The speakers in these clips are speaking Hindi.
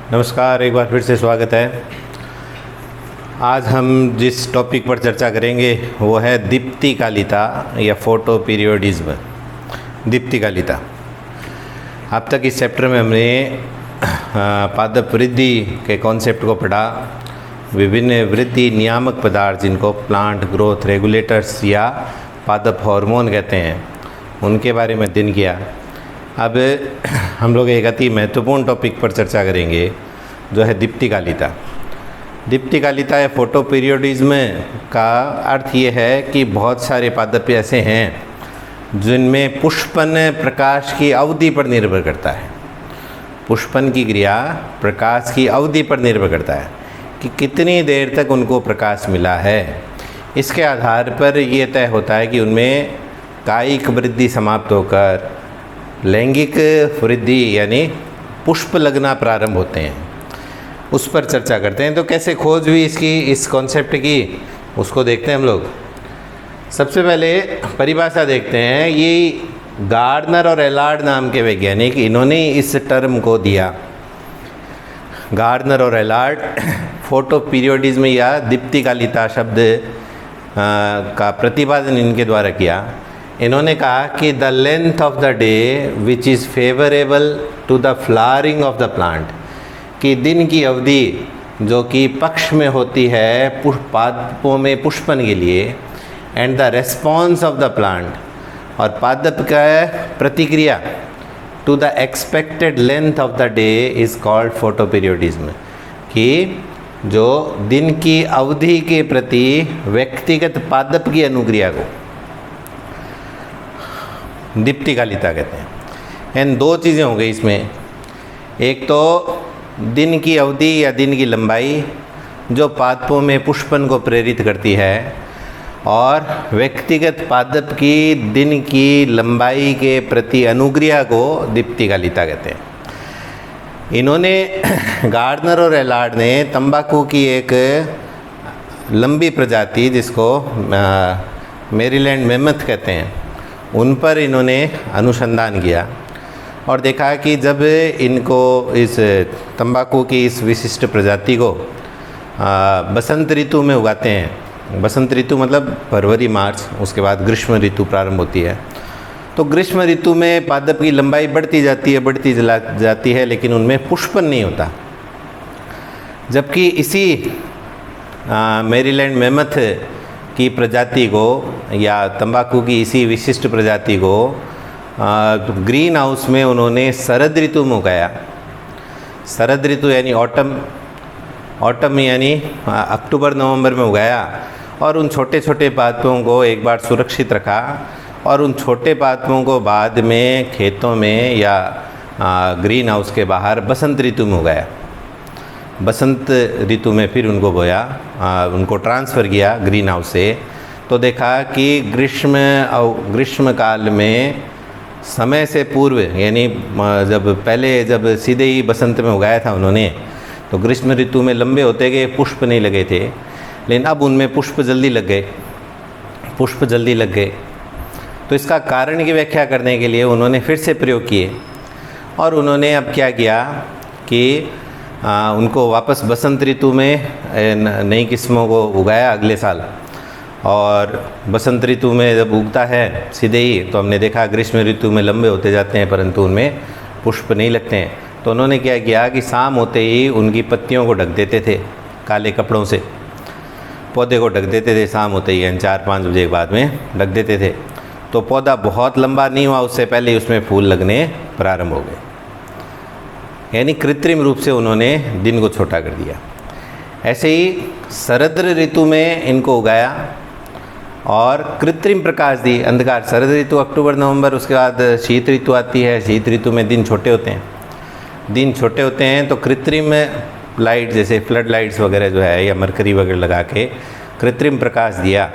नमस्कार, एक बार फिर से स्वागत है। आज हम जिस टॉपिक पर चर्चा करेंगे वो है दीप्तिकालिता या फोटो पीरियोडिज्म। दीप्तिकालिता, अब तक इस चैप्टर में हमने पादप वृद्धि के कॉन्सेप्ट को पढ़ा। विभिन्न वृद्धि नियामक पदार्थ जिनको प्लांट ग्रोथ रेगुलेटर्स या पादप हार्मोन कहते हैं उनके बारे में अध्ययन किया। अब हम लोग एक अति महत्वपूर्ण टॉपिक पर चर्चा करेंगे जो है दीप्तिकालिता। दीप्तिकालिता या फोटो पीरियोडिज्म का अर्थ ये है कि बहुत सारे पादप ऐसे हैं जिनमें पुष्पन प्रकाश की अवधि पर निर्भर करता है। पुष्पन की क्रिया प्रकाश की अवधि पर निर्भर करता है कि कितनी देर तक उनको प्रकाश मिला है। इसके आधार पर यह तय होता है कि उनमें कायिक वृद्धि समाप्त होकर लैंगिक वृद्धि यानी पुष्प लगना प्रारंभ होते हैं। उस पर चर्चा करते हैं। तो कैसे खोज हुई इसकी, इस कॉन्सेप्ट की, उसको देखते हैं हम लोग। सबसे पहले परिभाषा देखते हैं। ये गार्डनर और एलार्ड नाम के वैज्ञानिक, इन्होंने इस टर्म को दिया। गार्डनर और एलार्ड फोटो पीरियोडिज्म या दीप्तिकालिता शब्द का प्रतिपादन इनके द्वारा किया। इन्होंने कहा कि the length of the day which is favourable to the flowering of the plant, कि दिन की अवधि जो कि पक्ष में होती है पादपों में पुष्पन के लिए, and the response of the plant, और पादप का प्रतिक्रिया to the expected length of the day is called photoperiodism, कि जो दिन की अवधि के प्रति व्यक्तिगत पादप की अनुक्रिया को दीप्तिकालिता कहते हैं। एंड दो चीज़ें हो गई इसमें। एक तो दिन की अवधि या दिन की लंबाई जो पादपों में पुष्पन को प्रेरित करती है, और व्यक्तिगत पादप की दिन की लंबाई के प्रति अनुक्रिया को दीप्तिकालिता कहते हैं। इन्होंने गार्डनर और एलार्ड ने तंबाकू की एक लंबी प्रजाति जिसको मैरीलैंड मेमथ कहते हैं उन पर इन्होंने अनुसंधान किया और देखा कि जब इनको इस तंबाकू की इस विशिष्ट प्रजाति को बसंत ऋतु में उगाते हैं। बसंत ऋतु मतलब फरवरी मार्च, उसके बाद ग्रीष्म ऋतु प्रारंभ होती है। तो ग्रीष्म ऋतु में पादप की लंबाई बढ़ती जाती है लेकिन उनमें पुष्पन नहीं होता। जबकि इसी मैरीलैंड मेमथ की प्रजाति को या तंबाकू की इसी विशिष्ट प्रजाति को ग्रीन हाउस में उन्होंने शरद ऋतु में उगाया। शरद ऋतु यानी ऑटम यानी अक्टूबर नवंबर में उगाया, और उन छोटे छोटे पादपों को एक बार सुरक्षित रखा, और उन छोटे पादपों को बाद में खेतों में या ग्रीन हाउस के बाहर बसंत ऋतु में उगाया। बसंत ऋतु में फिर उनको बोया, उनको ट्रांसफ़र किया ग्रीन हाउस से। तो देखा कि ग्रीष्म काल में समय से पूर्व यानी जब सीधे ही बसंत में उगाया था उन्होंने, तो ग्रीष्म ऋतु में लंबे होते गए, पुष्प नहीं लगे थे, लेकिन अब उनमें पुष्प जल्दी लग गए। तो इसका कारण की व्याख्या करने के लिए उन्होंने फिर से प्रयोग किए, और उन्होंने अब क्या किया कि उनको वापस बसंत ऋतु में नई किस्मों को उगाया अगले साल। और बसंत ऋतु में जब उगता है सीधे ही, तो हमने देखा ग्रीष्म ऋतु में लंबे होते जाते हैं परंतु उनमें पुष्प नहीं लगते हैं। तो उन्होंने क्या किया कि शाम होते ही उनकी पत्तियों को ढक देते थे काले कपड़ों से, पौधे को ढक देते थे शाम होते ही, 4-5 बजे के बाद में ढक देते थे। तो पौधा बहुत लंबा नहीं हुआ उससे पहले ही उसमें फूल लगने प्रारंभ हो गए। यानी कृत्रिम रूप से उन्होंने दिन को छोटा कर दिया। ऐसे ही शरद ऋतु में इनको उगाया और कृत्रिम प्रकाश दी, अंधकार। शरद ऋतु अक्टूबर नवंबर, उसके बाद शीत ऋतु आती है। शीत ऋतु में दिन छोटे होते हैं, तो कृत्रिम लाइट जैसे फ्लड लाइट्स वगैरह जो है या मरकरी वगैरह लगा के कृत्रिम प्रकाश दिया,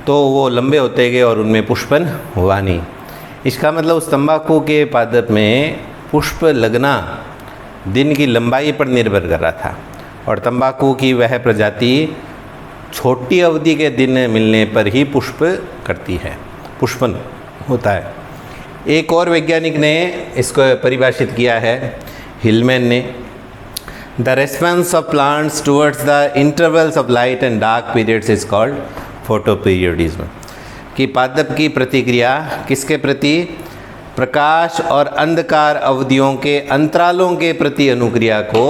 तो वो लंबे होते गए और उनमें पुष्पन हुआ नहीं। इसका मतलब उस तंबाकू के पादप में पुष्प लगना दिन की लंबाई पर निर्भर कर रहा था, और तंबाकू की वह प्रजाति छोटी अवधि के दिन मिलने पर ही पुष्प करती है, पुष्पन होता है। एक और वैज्ञानिक ने इसको परिभाषित किया है, हिलमैन ने। The response of plants towards the intervals of light and dark periods is called photoperiodism. कि पादप की प्रतिक्रिया किसके प्रति? प्रकाश और अंधकार अवधियों के अंतरालों के प्रति अनुक्रिया को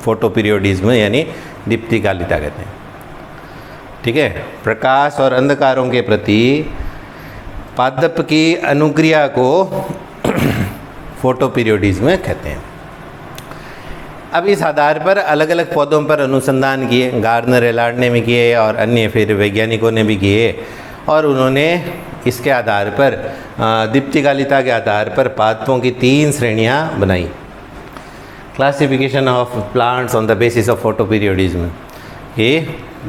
फोटोपीरियोडिज्म यानी दीप्तिकालिता कहते हैं। ठीक है, प्रकाश और अंधकारों के प्रति पादप की अनुक्रिया को फोटोपीरियोडिज्म कहते हैं। अब इस आधार पर अलग अलग पौधों पर अनुसंधान किए, गार्डनर एलार्ड ने भी किए और अन्य फिर वैज्ञानिकों ने भी किए, और उन्होंने इसके आधार पर दीप्तिकालिता के आधार पर पादपों की 3 श्रेणियां बनाई। Classification of plants on the basis of photoperiodism, कि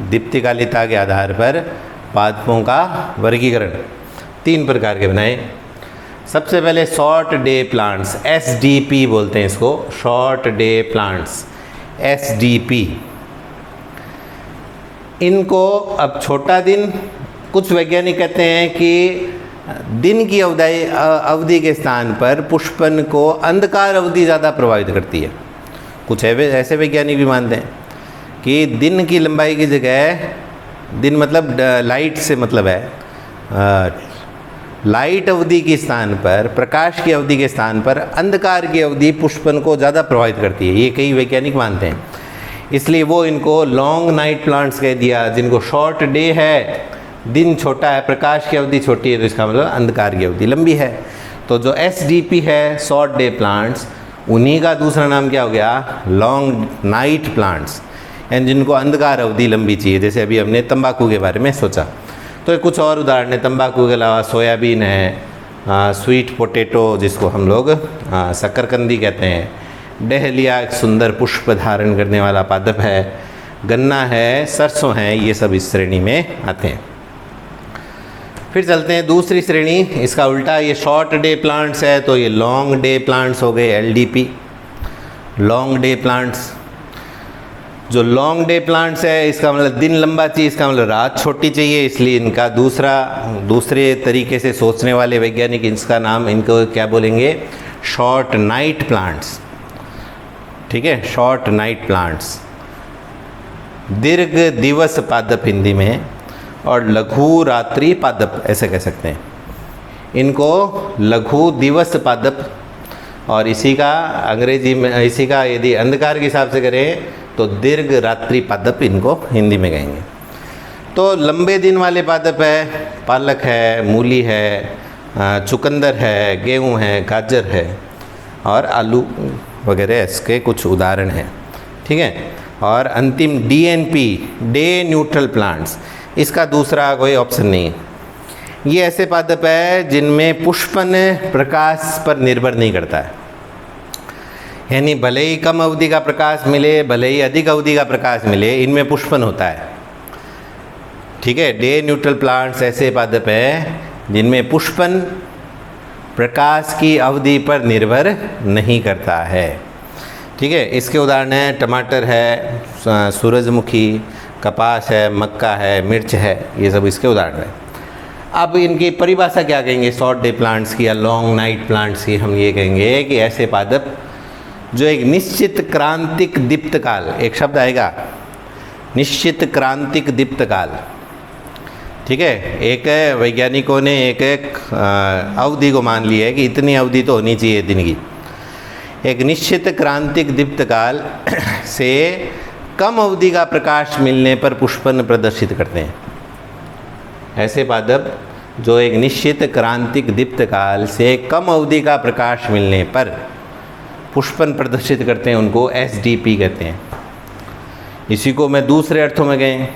दीप्तिकालिता के आधार पर पादपों का वर्गीकरण 3 प्रकार के बनाए। सबसे पहले शॉर्ट डे प्लांट्स, SDP बोलते हैं इसको, शॉर्ट डे प्लांट्स, SDP। इनको अब छोटा दिन, कुछ वैज्ञानिक कहते हैं कि दिन की अवधि के स्थान पर पुष्पन को अंधकार अवधि ज़्यादा प्रभावित करती है। कुछ ऐसे वैज्ञानिक भी मानते हैं कि दिन की लंबाई की जगह, दिन मतलब लाइट से मतलब है, लाइट अवधि के स्थान पर, प्रकाश की अवधि के स्थान पर अंधकार की अवधि पुष्पन को ज़्यादा प्रभावित करती है। ये कई वैज्ञानिक मानते हैं, इसलिए वो इनको लॉन्ग नाइट प्लांट्स कह दिया। जिनको शॉर्ट डे है, दिन छोटा है, प्रकाश की अवधि छोटी है, तो इसका मतलब अंधकार की अवधि लंबी है। तो जो SDP है, शॉर्ट डे प्लांट्स, उन्हीं का दूसरा नाम क्या हो गया? लॉन्ग नाइट प्लांट्स, एंड जिनको अंधकार अवधि लंबी चाहिए। जैसे अभी हमने तंबाकू के बारे में सोचा, तो कुछ और उदाहरण है। तंबाकू के अलावा सोयाबीन है, स्वीट पोटैटो जिसको हम लोग शकरकंदी कहते हैं, डहलिया एक सुंदर पुष्प धारण करने वाला पादप है, गन्ना है, सरसों है, ये सब इस श्रेणी में आते हैं। फिर चलते हैं दूसरी श्रेणी, इसका उल्टा, ये शॉर्ट डे प्लांट्स है, तो ये लॉन्ग डे प्लांट्स हो गए, LDP, लॉन्ग डे प्लांट्स। जो लॉन्ग डे प्लांट्स है, इसका मतलब दिन लंबा चाहिए, इसका मतलब रात छोटी चाहिए, इसलिए इनका दूसरे तरीके से सोचने वाले वैज्ञानिक इसका नाम, इनको क्या बोलेंगे? Short night plants. ठीक है, शॉर्ट नाइट प्लांट्स, दीर्घ दिवस पादप हिंदी में, और लघु रात्रि पादप ऐसे कह सकते हैं। इनको लघु दिवस पादप, और इसी का अंग्रेजी में, इसी का यदि अंधकार के हिसाब से करें तो दीर्घ रात्रि पादप इनको हिंदी में कहेंगे। तो लंबे दिन वाले पादप है, पालक है, मूली है, चुकंदर है, गेहूं है, गाजर है और आलू वगैरह इसके कुछ उदाहरण हैं। ठीक है, और अंतिम DNP, डे न्यूट्रल प्लांट्स, इसका दूसरा कोई ऑप्शन नहीं है। ये ऐसे पादप है जिनमें पुष्पन प्रकाश पर निर्भर नहीं करता है, यानी भले ही कम अवधि का प्रकाश मिले, भले ही अधिक अवधि का प्रकाश मिले, इनमें पुष्पन होता है। ठीक है, डे न्यूट्रल प्लांट्स ऐसे पादप हैं जिनमें पुष्पन प्रकाश की अवधि पर निर्भर नहीं करता है। ठीक है, इसके उदाहरण हैं टमाटर है, सूरजमुखी, कपास है, मक्का है, मिर्च है, ये सब इसके उदाहरण हैं। अब इनकी परिभाषा क्या कहेंगे शॉर्ट डे प्लांट्स की या लॉन्ग नाइट प्लांट्स की? हम ये कहेंगे कि ऐसे पादप जो एक निश्चित क्रांतिक दीप्तकाल, एक शब्द आएगा निश्चित क्रांतिक दीप्तकाल। ठीक है, एक वैज्ञानिकों ने एक अवधि को मान लिया है कि इतनी अवधि तो होनी चाहिए दिन की। एक निश्चित क्रांतिक दीप्तकाल से कम अवधि का प्रकाश मिलने पर पुष्पन प्रदर्शित करते हैं। ऐसे पादप जो एक निश्चित क्रांतिक दीप्तकाल से कम अवधि का प्रकाश मिलने पर पुष्पन प्रदर्शित करते हैं, उनको SDP कहते हैं। इसी को मैं दूसरे अर्थों में गए,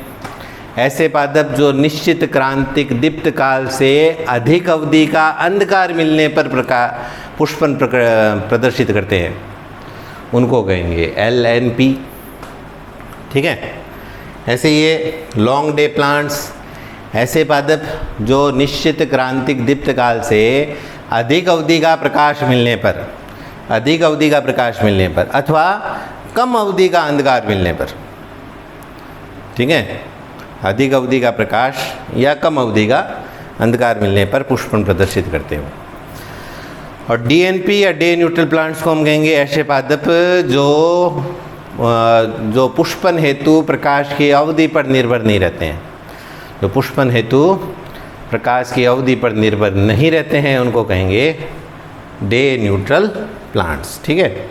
ऐसे पादप जो निश्चित क्रांतिक दीप्तकाल से अधिक अवधि का अंधकार मिलने पर पुष्पन प्रदर्शित करते हैं, उनको कहेंगे LNP। ठीक है, ऐसे ये लॉन्ग डे प्लांट्स, ऐसे पादप जो निश्चित क्रांतिक दीप्तकाल से अधिक अवधि का प्रकाश मिलने पर, अधिक अवधि का प्रकाश मिलने पर अथवा कम अवधि का अंधकार मिलने पर, ठीक है, अधिक अवधि का प्रकाश या कम अवधि का अंधकार मिलने पर पुष्पन प्रदर्शित करते हैं। और DNP या डे न्यूट्रल प्लांट्स को हम कहेंगे ऐसे पादप जो जो पुष्पन हेतु प्रकाश की अवधि पर निर्भर नहीं रहते हैं, जो पुष्पन हेतु प्रकाश की अवधि पर निर्भर नहीं रहते हैं उनको कहेंगे डे न्यूट्रल प्लांट्स। ठीक है,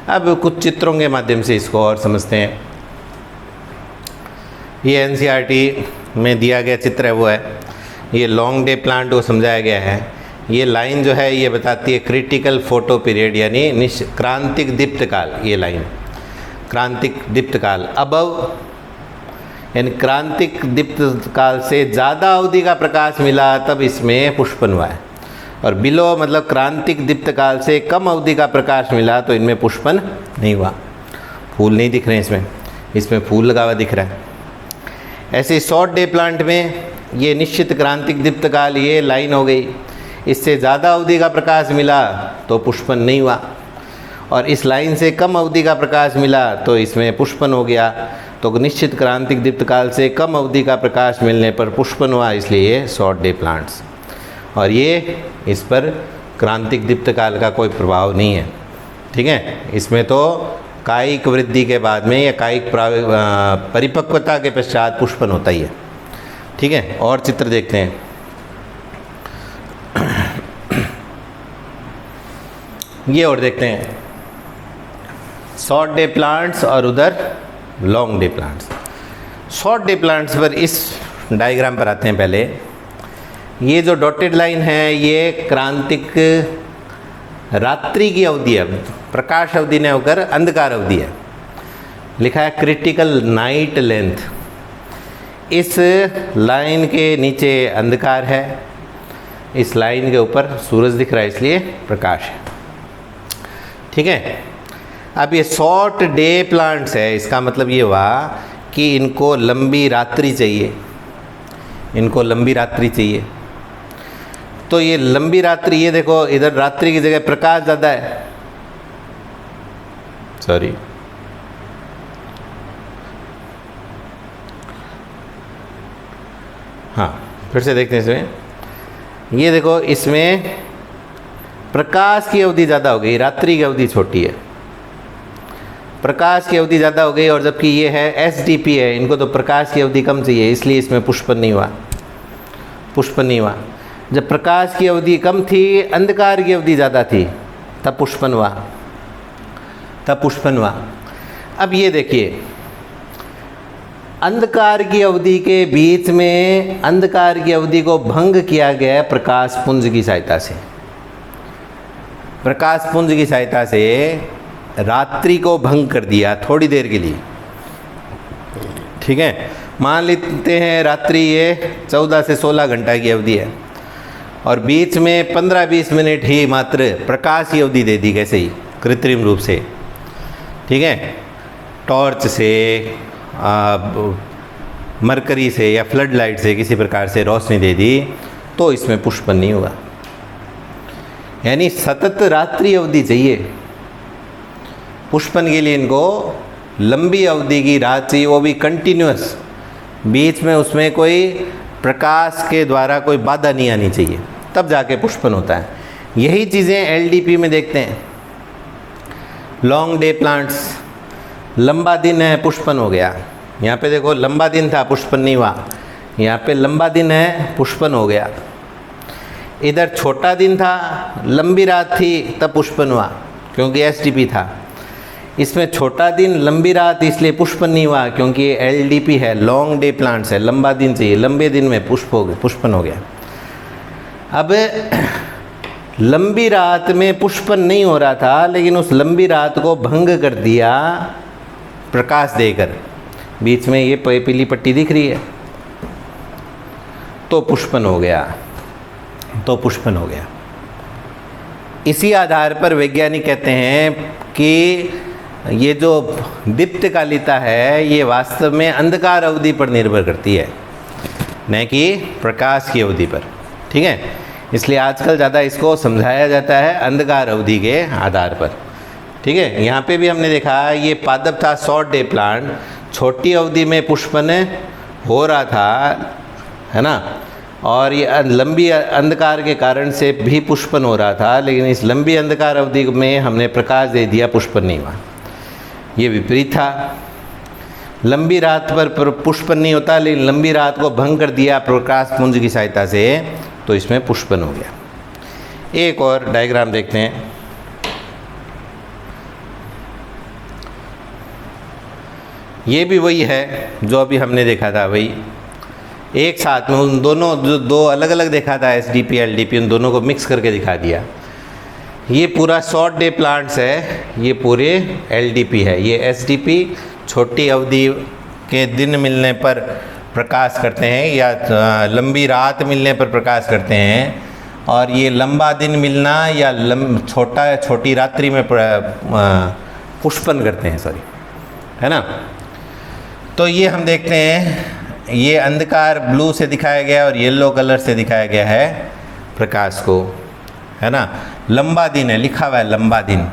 अब कुछ चित्रों के माध्यम से इसको और समझते हैं। ये एनसीईआरटी में दिया गया चित्र है वो है, ये लॉन्ग डे प्लांट को समझाया गया है। ये लाइन जो है ये बताती है क्रिटिकल फोटो पीरियड यानी क्रांतिक दीप्त काल। ये लाइन क्रांतिक दीप्त काल अबव यानी क्रांतिक दीप्त काल से ज़्यादा अवधि का प्रकाश मिला तब इसमें पुष्पन हुआ है, और बिलो मतलब क्रांतिक दीप्त काल से कम अवधि का प्रकाश मिला तो इनमें पुष्पन नहीं हुआ। फूल नहीं दिख रहे हैं इसमें फूल लगा हुआ दिख रहा है। ऐसे शॉर्ट डे प्लांट में ये निश्चित क्रांतिक दीप्त काल ये लाइन हो गई, इससे ज़्यादा अवधि का प्रकाश मिला तो पुष्पन नहीं हुआ, और इस लाइन से कम अवधि का प्रकाश मिला तो इसमें पुष्पन हो गया। तो निश्चित क्रांतिक दीप्त काल से कम अवधि का प्रकाश मिलने पर पुष्पन हुआ, इसलिए ये शॉर्ट डे प्लांट्स। और ये इस पर क्रांतिक दीप्त काल का कोई प्रभाव नहीं है। ठीक है, इसमें तो कायिक वृद्धि के बाद में या कायिक परिपक्वता के पश्चात पुष्पन होता ही है। ठीक है, और चित्र देखते हैं। ये और देखते हैं शॉर्ट डे प्लांट्स और उधर long day plants. Short day plants पर इस डायग्राम पर आते हैं। पहले ये जो डॉटेड लाइन है ये क्रांतिक रात्रि की अवधि है, प्रकाश अवधि ने होकर अंधकार अवधि है। लिखा है क्रिटिकल नाइट लेंथ। इस लाइन के नीचे अंधकार है, इस लाइन के ऊपर सूरज दिख रहा है इसलिए प्रकाश है। ठीक है, अब ये शॉर्ट डे प्लांट्स है, इसका मतलब ये हुआ कि इनको लंबी रात्रि चाहिए, इनको लंबी रात्रि चाहिए। तो ये लंबी रात्रि, ये देखो इधर रात्रि की जगह प्रकाश ज़्यादा है, सॉरी हाँ फिर से देखते हैं इसमें। ये देखो इसमें प्रकाश की अवधि ज़्यादा हो गई, रात्रि की अवधि छोटी है। प्रकाश की अवधि ज़्यादा हो गई, और जबकि ये है एसडीपी है, इनको तो प्रकाश की अवधि कम चाहिए, इसलिए इसमें पुष्पन नहीं हुआ, पुष्पन नहीं हुआ। जब प्रकाश की अवधि कम थी, अंधकार की अवधि ज़्यादा थी, तब पुष्पन हुआ, तब पुष्पन हुआ। अब ये देखिए अंधकार की अवधि के बीच में अंधकार की अवधि को भंग किया गया है प्रकाश पुंज की सहायता से। प्रकाश पुंज की सहायता से रात्रि को भंग कर दिया थोड़ी देर के लिए। ठीक है, मान लेते हैं रात्रि ये 14 से 16 घंटा की अवधि है, और बीच में 15-20 मिनट ही मात्र प्रकाश की अवधि दे दी, कैसे ही कृत्रिम रूप से। ठीक है, टॉर्च से मरकरी से या फ्लड लाइट से किसी प्रकार से रोशनी दे दी, तो इसमें पुष्पन नहीं हुआ। यानी सतत रात्रि अवधि चाहिए पुष्पन के लिए, इनको लंबी अवधि की रात चाहिए, वो भी कंटिन्यूअस, बीच में उसमें कोई प्रकाश के द्वारा कोई बाधा नहीं आनी चाहिए, तब जाके पुष्पन होता है। यही चीज़ें एलडीपी में देखते हैं। लॉन्ग डे प्लांट्स, लंबा दिन है पुष्पन हो गया। यहाँ पे देखो लंबा दिन था पुष्पन नहीं हुआ, यहाँ पे लंबा दिन है पुष्पन हो गया। इधर छोटा दिन था, लंबी रात थी, तब पुष्पन हुआ क्योंकि एसडीपी था। इसमें छोटा दिन लंबी रात इसलिए पुष्पन नहीं हुआ क्योंकि ये एलडीपी है, लॉन्ग डे प्लांट्स है, लंबा दिन चाहिए, लंबे दिन में पुष्पन हो गया। अब लंबी रात में पुष्पन नहीं हो रहा था, लेकिन उस लंबी रात को भंग कर दिया प्रकाश देकर। बीच में ये पीली पट्टी दिख रही है, तो पुष्पन हो गया, तो पुष्पन हो गया। इसी आधार पर वैज्ञानिक कहते हैं कि ये जो दीप्तकालिता है ये वास्तव में अंधकार अवधि पर निर्भर करती है, न कि प्रकाश की अवधि पर। ठीक है, इसलिए आजकल ज़्यादा इसको समझाया जाता है अंधकार अवधि के आधार पर। ठीक है, यहाँ पे भी हमने देखा ये पादप था शॉर्ट डे प्लांट, छोटी अवधि में पुष्पन हो रहा था, है ना, और ये लंबी अंधकार के कारण से भी पुष्पन हो रहा था, लेकिन इस लंबी अंधकार अवधि में हमने प्रकाश दे दिया, पुष्पन नहीं हुआ। ये विपरीत था। लंबी रात पर पुष्पन नहीं होता, लेकिन लंबी रात को भंग कर दिया प्रकाश पुंज की सहायता से, तो इसमें पुष्पन हो गया। एक और डायग्राम देखते हैं। ये भी वही है जो अभी हमने देखा था, वही एक साथ में उन दोनों, जो दो अलग अलग देखा था SDP LDP, उन दोनों को मिक्स करके दिखा दिया। ये पूरा शॉर्ट डे प्लांट्स है, ये पूरे LDP है। ये SDP छोटी अवधि के दिन मिलने पर प्रकाश करते हैं या लंबी रात मिलने पर प्रकाश करते हैं, और ये लंबा दिन मिलना या छोटी रात्रि में पुष्पन करते हैं, सॉरी, है ना। तो ये हम देखते हैं, ये अंधकार ब्लू से दिखाया गया और येलो कलर से दिखाया गया है प्रकाश को, है ना। लंबा दिन है, लिखा हुआ है लंबा दिन।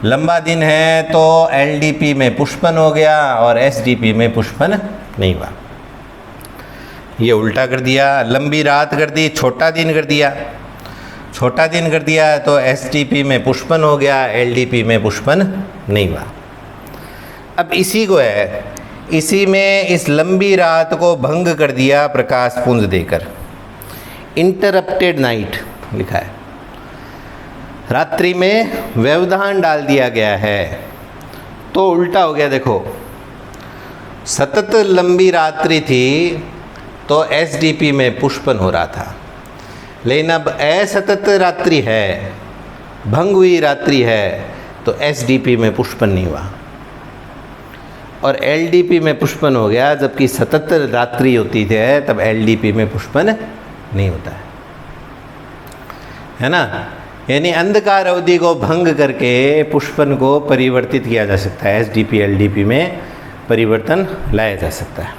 लंबा दिन है तो LDP में पुष्पन हो गया और SDP में पुष्पन नहीं हुआ। ये उल्टा कर दिया, लंबी रात कर दी, छोटा दिन कर दिया। छोटा दिन कर दिया तो SDP में पुष्पन हो गया, LDP में पुष्पन नहीं हुआ। अब इसी को है, इसी में इस लंबी रात को भंग कर दिया प्रकाश पुंज देकर। इंटरप्टेड नाइट लिखा है, रात्रि में व्यवधान डाल दिया गया है, तो उल्टा हो गया। देखो, सतत लंबी रात्रि थी तो SDP में पुष्पन हो रहा था, लेकिन अब असतत रात्रि है, भंग हुई रात्रि है, तो SDP में पुष्पन नहीं हुआ और LDP में पुष्पन हो गया, जबकि सतत रात्रि होती है तब LDP में पुष्पन नहीं होता है ना। यानी अंधकार अवधि को भंग करके पुष्पन को परिवर्तित किया जा सकता है, SDP LDP में परिवर्तन लाया जा सकता है।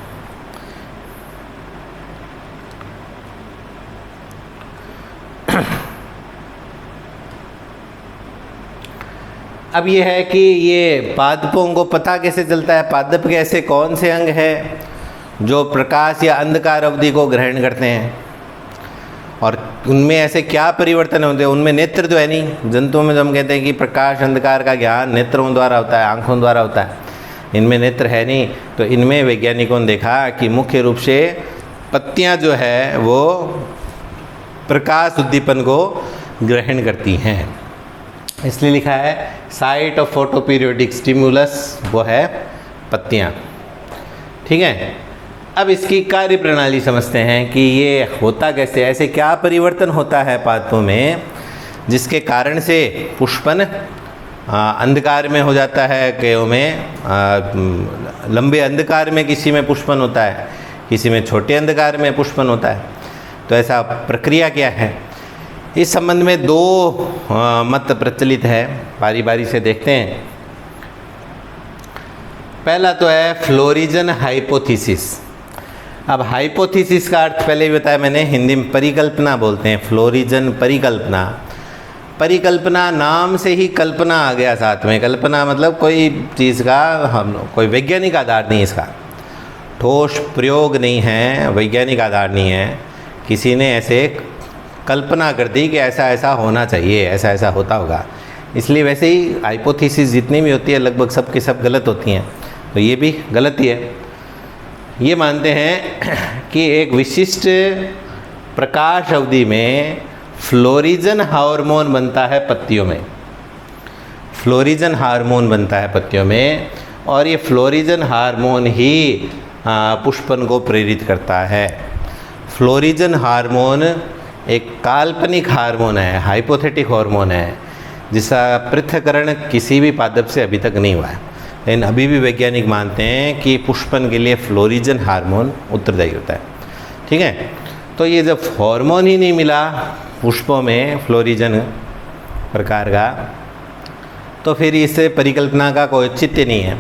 अब ये है कि ये पादपों को पता कैसे चलता है, पादप के ऐसे कौन से अंग हैं जो प्रकाश या अंधकार अवधि को ग्रहण करते हैं और उनमें ऐसे क्या परिवर्तन होते हैं। उनमें नेत्र तो है नहीं, जंतुओं में तो हम कहते हैं कि प्रकाश अंधकार का ज्ञान नेत्रों द्वारा होता है, आँखों द्वारा होता है, इनमें नेत्र है नहीं। तो इनमें वैज्ञानिकों ने देखा कि मुख्य रूप से पत्तियाँ जो है वो प्रकाश उद्दीपन को ग्रहण करती हैं, इसलिए लिखा है site of photo periodic stimulus वो है पत्तियाँ। ठीक है, अब इसकी कार्य प्रणाली समझते हैं कि ये होता कैसे, ऐसे क्या परिवर्तन होता है पादपों में जिसके कारण से पुष्पन अंधकार में हो जाता है। कईयों में लंबे अंधकार में किसी में पुष्पन होता है, किसी में छोटे अंधकार में पुष्पन होता है। तो ऐसा प्रक्रिया क्या है, इस संबंध में दो मत प्रचलित है, बारी बारी से देखते हैं। पहला तो है फ्लोरिजन हाइपोथेसिस। अब हाइपोथेसिस का अर्थ पहले भी बताया मैंने, हिंदी में परिकल्पना बोलते हैं, फ्लोरिजन परिकल्पना। परिकल्पना नाम से ही कल्पना आ गया साथ में, कल्पना मतलब कोई चीज़ का हम कोई वैज्ञानिक आधार नहीं, इसका ठोस प्रयोग नहीं है, वैज्ञानिक आधार नहीं है, किसी ने ऐसे कल्पना कर दी कि ऐसा ऐसा होना चाहिए, ऐसा ऐसा होता होगा। इसलिए वैसे ही हाइपोथेसिस जितनी भी होती है लगभग सब की सब गलत होती हैं, तो ये भी गलत ही है। ये मानते हैं कि एक विशिष्ट प्रकाश अवधि में फ्लोरिजन हार्मोन बनता है पत्तियों में, फ्लोरिजन हार्मोन बनता है पत्तियों में, और ये फ्लोरिजन हार्मोन ही पुष्पन को प्रेरित करता है। फ्लोरिजन हार्मोन एक काल्पनिक हार्मोन है, हाइपोथेटिक हार्मोन है, जिसका पृथक्करण किसी भी पादप से अभी तक नहीं हुआ है, लेकिन अभी भी वैज्ञानिक मानते हैं कि पुष्पन के लिए फ्लोरिजन हार्मोन उत्तरदायी होता है। ठीक है, तो ये जब हार्मोन ही नहीं मिला पुष्पों में फ्लोरिजन प्रकार का, तो फिर इससे परिकल्पना का कोई औचित्य नहीं है।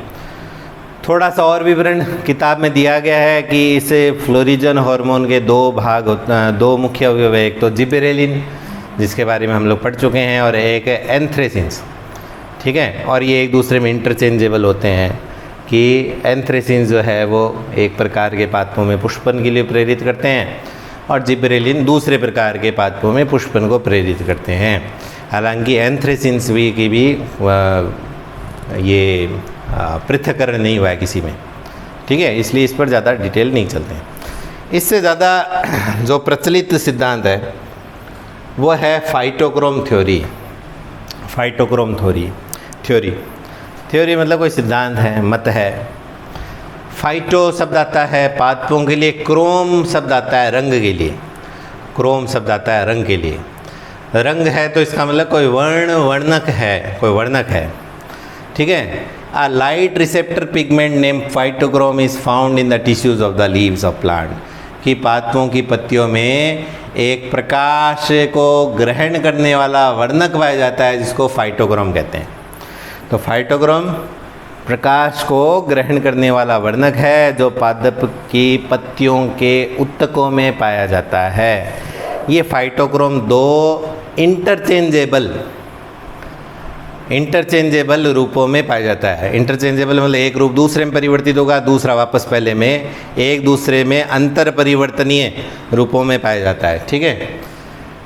थोड़ा सा और विवरण किताब में दिया गया है कि इस फ्लोरिजन हार्मोन के दो भाग दो मुख्य अवयव है, एक तो जिबरेलिन जिसके बारे में हम लोग पढ़ चुके हैं, और एक है एंथ्रेसिन्स। ठीक है, और ये एक दूसरे में इंटरचेंजेबल होते हैं कि एंथ्रेसिन्स जो है वो एक प्रकार के पादपों में पुष्पन के लिए प्रेरित करते हैं और जिबरेलिन दूसरे प्रकार के पादपों में पुष्पन को प्रेरित करते हैं। हालांकि एंथ्रेसिन्स भी की भी ये पृथक्करण नहीं हुआ है किसी में, ठीक है, इसलिए इस पर ज़्यादा डिटेल नहीं चलते हैं। इससे ज़्यादा जो प्रचलित सिद्धांत है वो है फाइटोक्रोम थ्योरी। फाइटोक्रोम थ्योरी मतलब कोई सिद्धांत है, मत है। फाइटो शब्द आता है पादपों के लिए, क्रोम शब्द आता है रंग के लिए, क्रोम शब्द आता है रंग के लिए। रंग है तो इसका मतलब कोई वर्णक है, कोई वर्णक है, ठीक है। A light receptor pigment name phytochrome is found in the tissues of the leaves of plant, कि पादपों की पत्तियों में एक प्रकाश को ग्रहण करने वाला वर्णक पाया जाता है जिसको फाइटोक्रोम कहते हैं। तो फाइटोक्रोम प्रकाश को ग्रहण करने वाला वर्णक है जो पादप की पत्तियों के उत्तकों में पाया जाता है। ये फाइटोक्रोम दो इंटरचेंजेबल रूपों में पाया जाता है। इंटरचेंजेबल मतलब एक रूप दूसरे में परिवर्तित होगा, दूसरा वापस पहले में, एक दूसरे में अंतर परिवर्तनीय रूपों में पाया जाता है, ठीक है।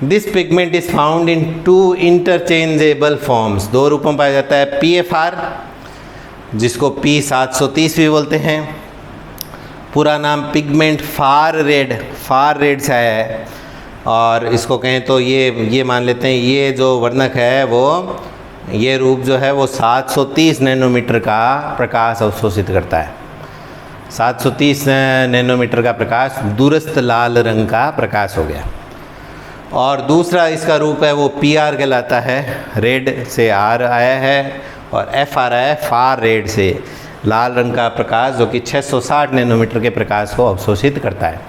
This pigment is found in 2 interchangeable forms, 2 रूपों में पाया जाता है। PFR जिसको P730 भी बोलते हैं, पूरा नाम पिगमेंट फार रेड से आया है, और इसको कहें तो ये मान लेते हैं ये जो वर्णक है वो, ये रूप जो है वो 730 नैनोमीटर का प्रकाश अवशोषित करता है। 730 नैनोमीटर का प्रकाश दूरस्थ लाल रंग का प्रकाश हो गया। और दूसरा इसका रूप है वो PR कहलाता है, रेड से R आया है, और FR आया है फार रेड से, लाल रंग का प्रकाश जो कि 660 नैनोमीटर के प्रकाश को अवशोषित करता है।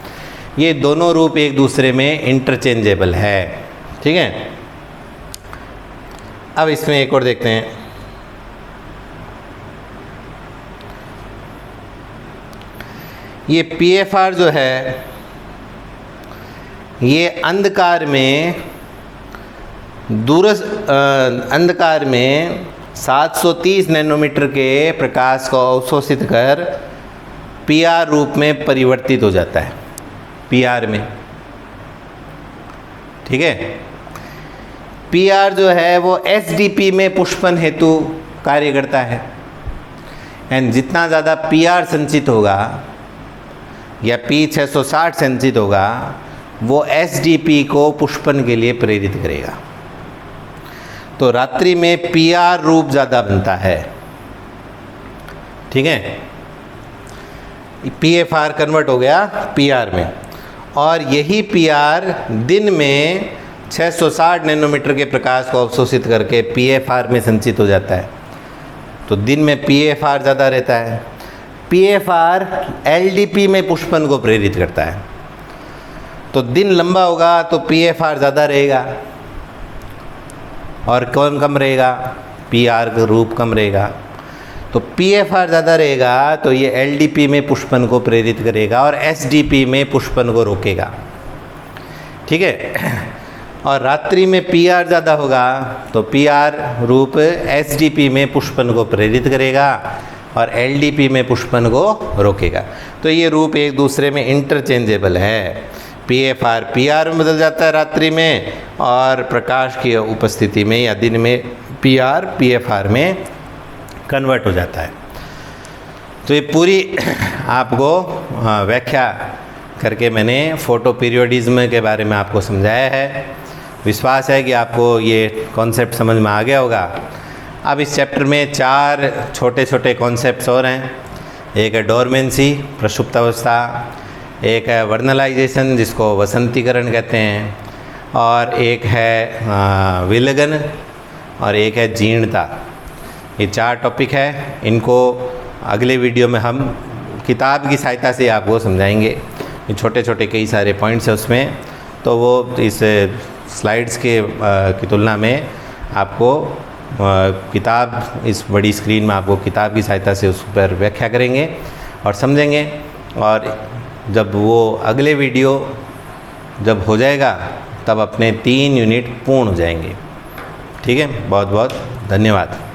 ये दोनों रूप एक दूसरे में इंटरचेंजेबल है, ठीक है। अब इसमें एक और देखते हैं। ये PFR जो है ये अंधकार में 730 नैनोमीटर के प्रकाश को अवशोषित कर PR रूप में परिवर्तित हो जाता है, PR में, ठीक है। PR जो है वो SDP में पुष्पन हेतु कार्य करता है, एंड जितना ज़्यादा PR संचित होगा या P660 संचित होगा वो SDP को पुष्पन के लिए प्रेरित करेगा। तो रात्रि में PR रूप ज़्यादा बनता है, ठीक है। PFR कन्वर्ट हो गया PR में, और यही PR दिन में 660 नैनोमीटर के प्रकाश को अवशोषित करके PFR में संचित हो जाता है। तो दिन में PFR ज़्यादा रहता है। PFR LDP में पुष्पन को प्रेरित करता है। तो दिन लंबा होगा तो PFR ज़्यादा रहेगा और कम रहेगा, PR का रूप कम रहेगा। तो PFR ज़्यादा रहेगा तो ये LDP में पुष्पन को प्रेरित करेगा और SDP में पुष्पन को रोकेगा, ठीक है। और रात्रि में PR ज़्यादा होगा तो PR रूप SDP में पुष्पन को प्रेरित करेगा और LDP में पुष्पन को रोकेगा। तो ये रूप एक दूसरे में इंटरचेंजेबल है। PFR PR में बदल जाता है रात्रि में, और प्रकाश की उपस्थिति में या दिन में PR PFR में कन्वर्ट हो जाता है। तो ये पूरी आपको व्याख्या करके मैंने फोटो पीरियोडिज्म के बारे में आपको समझाया है। विश्वास है कि आपको ये कॉन्सेप्ट समझ में आ गया होगा। अब इस चैप्टर में 4 छोटे छोटे कॉन्सेप्ट्स और हैं। एक है डोरमेंसी, प्रसुप्तावस्था, एक है वर्नलाइजेशन जिसको वसंतीकरण कहते हैं, और एक है विलगन, और एक है जीर्णता। ये 4 टॉपिक है। इनको अगले वीडियो में हम किताब की सहायता से आपको समझाएंगे। ये छोटे छोटे कई सारे पॉइंट्स हैं उसमें, तो वो इस स्लाइड्स की तुलना में आपको किताब, इस बड़ी स्क्रीन में आपको किताब की सहायता से उस पर व्याख्या करेंगे और समझेंगे। और जब वो अगले वीडियो जब हो जाएगा तब अपने 3 यूनिट पूर्ण हो जाएंगे। ठीक है, बहुत बहुत धन्यवाद।